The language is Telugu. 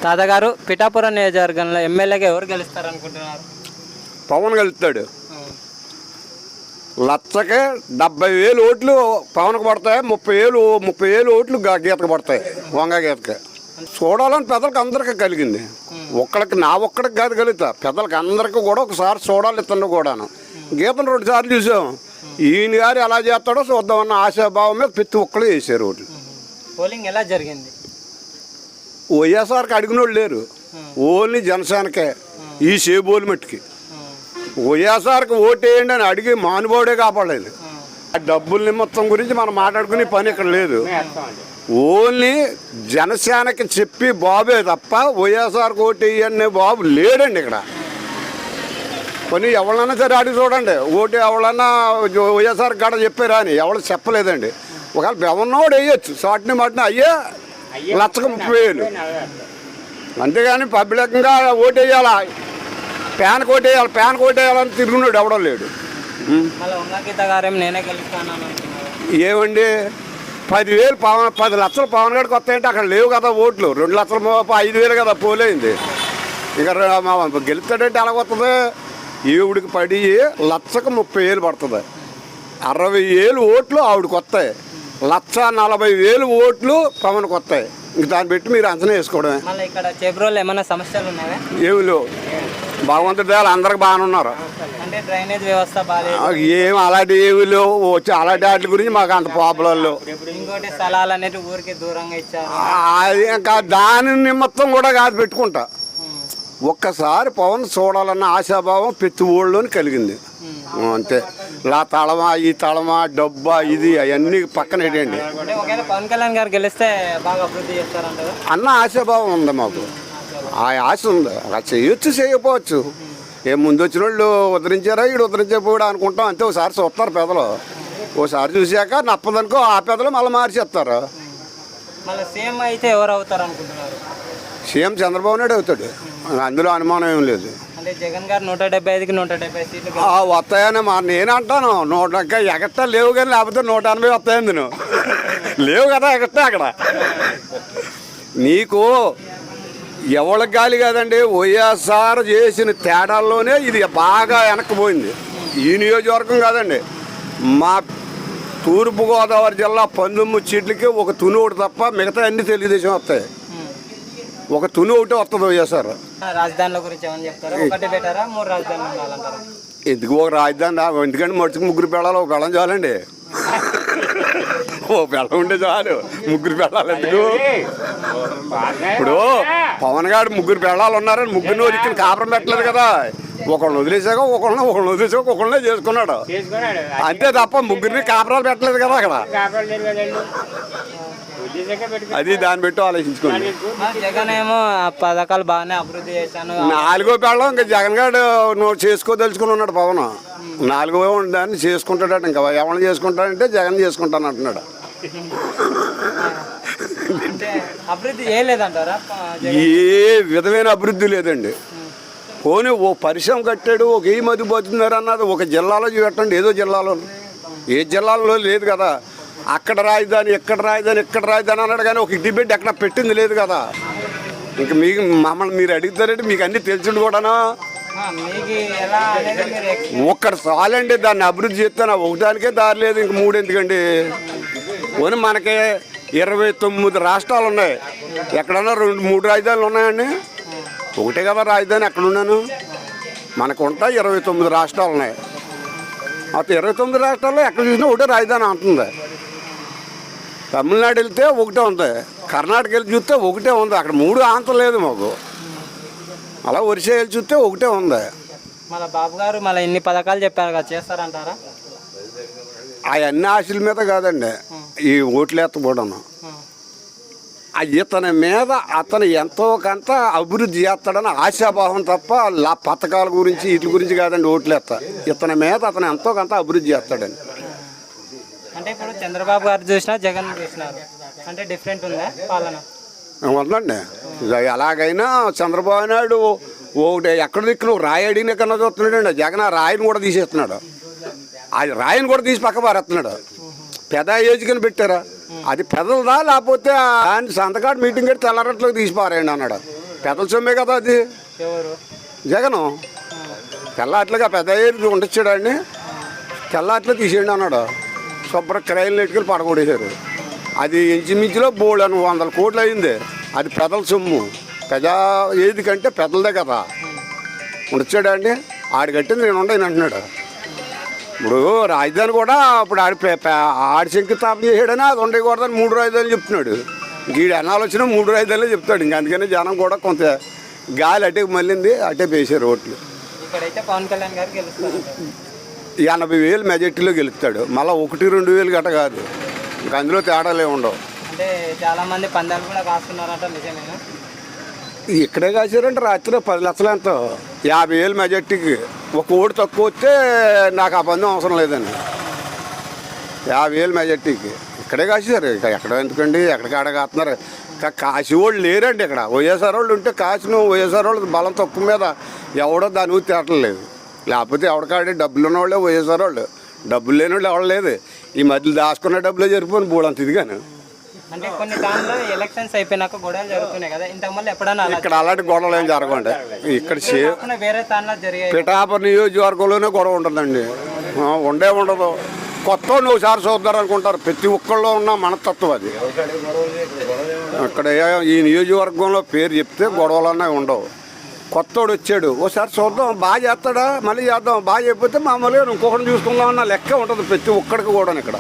తాతగారు పిఠాపురం నియోజకవర్గంలో ఎమ్మెల్యేగా ఎవరు గెలుస్తారు అనుకుంటున్నారు? పవన్ గెలుస్తాడు. లక్షకి 70,000 ఓట్లు పవన్కి పడతాయి, 30,000 ఓట్లు గీతకు పడతాయి, వంగ గీతకి. చూడాలని పెద్దలకు అందరికీ కలిగింది. నా ఒక్కడికి కాదు కలుగుతా, పెద్దలకి అందరికీ కూడా ఒకసారి చూడాలి. ఇతను కూడాను గీతను 2 సార్లు చూసాం. ఈయన గారు ఎలా చేస్తాడో చూద్దామన్న ఆశాభావం మీద ప్రతి ఒక్కరు వేసారు ఓట్లు. పోలింగ్ ఎలా జరిగింది? వైఎస్ఆర్కి అడిగిన వాళ్ళు లేరు, ఓన్లీ జనసేనకే. ఈ సేబోలు మట్టికి వైఎస్ఆర్కి ఓటేయండి అని అడిగి మానుభావుడే కాపాడలేదు. ఆ డబ్బుల నిమిత్తం గురించి మనం మాట్లాడుకునే పని ఇక్కడ లేదు. ఓన్లీ జనసేనకి చెప్పి బాబే తప్ప వైఎస్ఆర్కి ఓటేయనే బాబు లేడండి ఇక్కడ. కొన్ని ఎవరన్నా సరే అడిగి చూడండి, ఓటు ఎవరన్నా వైఎస్ఆర్ గడ చెప్పారా అని ఎవరు చెప్పలేదండి. ఒకవేళ ఎవరినోడు వేయచ్చు, షార్ట్ని మాటిని అయ్యే 1,30,000. అంతేగాని పబ్లికంగా ఓటేయాలా, ప్యాన్ కోటేయాలని తిరుగున్నాడు ఎవడో లేడు. ఏమండి 10 లక్షలు పవన్ గడికి వస్తాయంటే అక్కడ లేవు కదా ఓట్లు. 2 లక్షల 5,000 కదా పోలేంది. ఇక గెలుస్తాడంటే ఎలా వస్తుంది? ఈవిడికి పడి 1,30,000 పడుతుంది. 60,000 ఓట్లు ఆవిడకి వస్తాయి, 1,40,000 ఓట్లు పవన్కి వస్తాయి. ఇంక దాన్ని పెట్టి మీరు అంచనా వేసుకోవడమే. ఇక్కడ చేబ్రోలు ఏమైనా సమస్యలు ఉన్నాయా? ఏమి లేవు, భగవంతుడి దయాలు అందరికి బాగానే ఉన్నారు. అంటే డ్రైనేజ్ వ్యవస్థ ఏం అలాంటి ఏమి లేవు. వచ్చి అలాంటి వాటి గురించి మాకు అంత ప్రాబ్లం లేవు. ఇంకోటి స్థలాలు అనేది ఊరికి దూరంగా ఇచ్చారు. అది ఇంకా దాని నిమిత్తం కూడా కాదు పెట్టుకుంటా. ఒక్కసారి పవన్ చూడాలన్న ఆశాభావం ప్రతి ఊళ్ళోని కలిగింది అంతే. తళమా ఈ తళమా డబ్బా ఇది అవన్నీ పక్కన పెట్టండి. పవన్ కళ్యాణ్ గారు గెలిస్తే బాగా అభివృద్ధి చేస్తారంటారు అన్న ఆశాభావం ఉంది మాకు. ఆ ఆశ ఉంది. అలా చేయొచ్చు చేయకపోవచ్చు. ముందు వచ్చిన వాళ్ళు ఉద్ధరించారా ఈడు ఉద్ధరించకపోయాడు అనుకుంటాం అంతే. ఒకసారి చూస్తారు పెదలు, ఓసారి చూసాక నప్పదనుకో ఆ పెదలు మళ్ళీ మార్చేస్తారు. మళ్ళీ సీఎం అయితే ఎవరు అవుతారు అనుకుంటున్నారు? సీఎం చంద్రబాబు నాయుడు అవుతాడు, అందులో అనుమానం ఏం లేదు. అంటే జగన్ గారు 175కి 170 సీట్లు వస్తాయని నేనంటాను. 100 ఎగట్టా లేవు కానీ లేకపోతే 180 వస్తాయండి. నువ్వు లేవు కదా ఎగట్టా అక్కడ. నీకు ఎవరికి గాలి కాదండి, వైఎస్ఆర్ చేసిన తేడాల్లోనే ఇది బాగా వెనక్కిపోయింది. ఈ నియోజకవర్గం కాదండి, మా తూర్పుగోదావరి జిల్లా 19 సీట్లకి ఒక తుని ఒకటి తప్ప మిగతా అన్ని తెలుగుదేశం వస్తాయి. ఒక తుని ఒకటి వస్తుంది వైఎస్ఆర్. రాజధానుల గురించి ఏమని చెప్తారు? ఒకటి బెటరా 3 రాజధానులు ఉండాలంటారు? ఎందుకు ఒక రాజధాని? ఎందుకంటే మడుచుకు 3 పెళ్ళాలి, ఒక పెళ్ళం చాలండి. ఓ పెళ్ళం ఉంటే చాలు, 3 పెళ్ళాలి ఎందుకు? ఇప్పుడు పవన్ గారు 3 పెళ్ళాలు ఉన్నారని 3 వదిలికి కాపురం పెట్టలేదు కదా. ఒకళ్ళని వదిలేసాక ఒకళ్ళనే చేసుకున్నాడు అంతే తప్ప 3 కాపురాలు పెట్టలేదు కదా అక్కడ. అది దాన్ని పెట్టి ఆలోచించుకోండి. జగన్ ఏమో పథకాలు బాగానే అభివృద్ధి చేశాను. 4వ పెళ్ళం ఇంకా జగన్ గారు నువ్వు చేసుకోదలుచుకుని ఉన్నాడు. పవన్ 4వ దాన్ని చేసుకుంటాడట. ఇంకా ఎవరిని చేసుకుంటాడంటే జగన్ చేసుకుంటాను అంటున్నాడు. అభివృద్ధి చేయలేదంటారా? ఏ విధమైన అభివృద్ధి లేదండి. పోనీ ఓ పరిశ్రమ కట్టాడు, ఒక ఏ మధ్య పోతున్నారు అన్నది ఒక జిల్లాలో చూపెట్టండి. ఏదో జిల్లాలో, ఏ జిల్లాలో లేదు కదా. అక్కడ రాజధాని ఇక్కడ రాజధాని అన్నాడు కానీ ఒక డిబేట్ ఎక్కడ పెట్టింది లేదు కదా. ఇంకా మీకు మమ్మల్ని మీరు అడుగుతారంటే మీకు అన్నీ తెలిసిండు కూడాను. ఒక్కడ చాలండి దాన్ని అభివృద్ధి చేస్తాను. ఒకదానికే దారి లేదు, ఇంక 3 ఎందుకండి? పోనీ మనకి 29 రాష్ట్రాలు ఉన్నాయి. ఎక్కడన్నా 2-3 రాజధానులు ఉన్నాయండి? ఒకటే కదా రాజధాని. ఎక్కడ ఉన్నాను? మనకు ఉంటాయి 29 రాష్ట్రాలు ఉన్నాయి. అటు 29 రాష్ట్రాల్లో ఎక్కడ చూసినా ఒకటే రాజధాని అంటుంది. తమిళనాడు వెళ్తే ఒకటే ఉంది, కర్ణాటక వెళ్ళి చూస్తే ఒకటే ఉంది. అక్కడ 3 ఆంతం లేదు మాకు. అలా ఒరిస్సా వెళ్ళి చూస్తే ఒకటే ఉంది. మళ్ళీ బాబు గారు మళ్ళీ ఇన్ని పథకాలు చెప్పారు కదా, చేస్తారంటారా? అవన్నీ ఆశల మీద కాదండి ఈ ఓట్లు ఎత్తపోవడం. ఇతని మీద అతను ఎంతో కొంత అభివృద్ధి చేస్తాడని ఆశాభావం తప్ప పథకాల గురించి వీటి గురించి కాదండి ఓట్లు ఎత్తా. ఇతని మీద అతను ఎంతో కొంత అభివృద్ధి చేస్తాడని. అంటే ఇప్పుడు చంద్రబాబు గారు చూసినా జగన్ చూసినారు అంటే డిఫరెంట్ ఉందా పాలన? ఉందండి. ఎలాగైనా చంద్రబాబు నాయుడు ఒకటి ఎక్కడ దిక్కు నువ్వు రాయి అడిగిన కన్నా చూస్తున్నాడు. జగన్ ఆ రాయిని కూడా తీసేస్తున్నాడు. అది రాయిని కూడా తీసి పక్క పారేస్తున్నాడు. పెద్ద ఏజ్కి పెట్టారా? అది పెద్దదా లేకపోతే ఆయన సంతకాడు మీటింగ్ పెట్టి తెల్లారట్లోకి తీసి పారేయండి అన్నాడు. పెదల సొమ్మే కదా అది. ఎవరు? జగను తెల్లాట్లుగా పెద్ద ఏరు ఉండొచ్చాడండి, తెల్లాట్లో తీసేయండి అన్నాడు. శుభ్ర క్రైలు నెట్టుకెళ్ళి పడగొడేశారు. అది ఇంచుమించులో బోళ్ళను 100 కోట్లు అయింది. అది పెదల సొమ్ము. పెద్ద ఏది కంటే పెద్దలదే కదా. ఉండొచ్చాడండి, ఆడి కట్టింది నేను ఉండను అంటున్నాడు. ఇప్పుడు రాజధాని కూడా ఇప్పుడు ఆడి శంకుస్థాపన చేసాడని అది ఉండకూడదని 3 రాజధానులు చెప్తున్నాడు. వీడు అన్నాలు వచ్చినా 3 రాజధానులే చెప్తాడు. ఇంక అందుకని జనం కూడా కొంత గాలి అటే మళ్ళింది, అటే వేసారు ఓట్లు. ఇక్కడైతే పవన్ కళ్యాణ్ గారు గెలుస్తారు. 80,000 మెజార్టీలో గెలుస్తాడు. మళ్ళీ 1-2 గట్ట కాదు. ఇంక అందులో తేడాలే ఉండవు. అంటే చాలా మంది పందాలు కూడా కాస్తున్నారంట, నిజమేనా? ఇక్కడే కాసారంటే రాత్రి 10 లక్షలు ఎంతో 50,000 మెజార్టీకి ఒక ఓటు తక్కువ వస్తే నాకు ఆ పందెం అవసరం లేదండి. 50,000 మెజార్టీకి ఇక్కడే కాసారు. ఇక ఎక్కడ ఎందుకండి, ఎక్కడికాడ కాస్తున్నారు. కాసి వాళ్ళు లేరండి ఇక్కడ. వైఎస్ఆర్ వాళ్ళు ఉంటే కాసిన వైఎస్ఆర్ వాళ్ళు బలం తక్కువ మీద ఎవడో దాని ఊరి తేటలేదు. లేకపోతే ఎవడికాడే డబ్బులు ఉన్న వాళ్ళే వైఎస్ఆర్ వాళ్ళు, డబ్బులు లేని వాళ్ళు ఎవరు లేదు. ఈ మధ్యలో దాచుకున్న డబ్బులే జరిపోయిన బోడంత ఇదిగాను. అంటే కొన్ని టైంలో ఎలక్షన్స్ అయిపోయినాక గొడవలు జరుగుతున్నాయి కదా, ఇంతకుముందు ఎప్పుడైనా ఇక్కడ అలాంటి గొడవలు ఏం జరగండి. ఇక్కడ వేరే తాండ్లో జరిగాయి. పిఠాపురం నియోజకవర్గంలోనే గొడవ ఉంటుందండి, ఉండదు. కొత్త ఒకసారి చూద్దారు అనుకుంటారు. ప్రతి ఒక్కళ్ళు ఉన్న మనస్తత్వం అది. అక్కడ ఈ నియోజకవర్గంలో పేరు చెప్తే గొడవలు అన్నవి ఉండవు. కొత్తోడు వచ్చాడు, ఓసారి చూద్దాం, బాగా చేస్తాడా, మళ్ళీ చేద్దాం, బాగా చెప్పితే మామూలుగా ఇంకొకరిని చూసుకుందాం అన్న లెక్క ఉంటుంది ప్రతి ఒక్కడికి కూడా ఇక్కడ.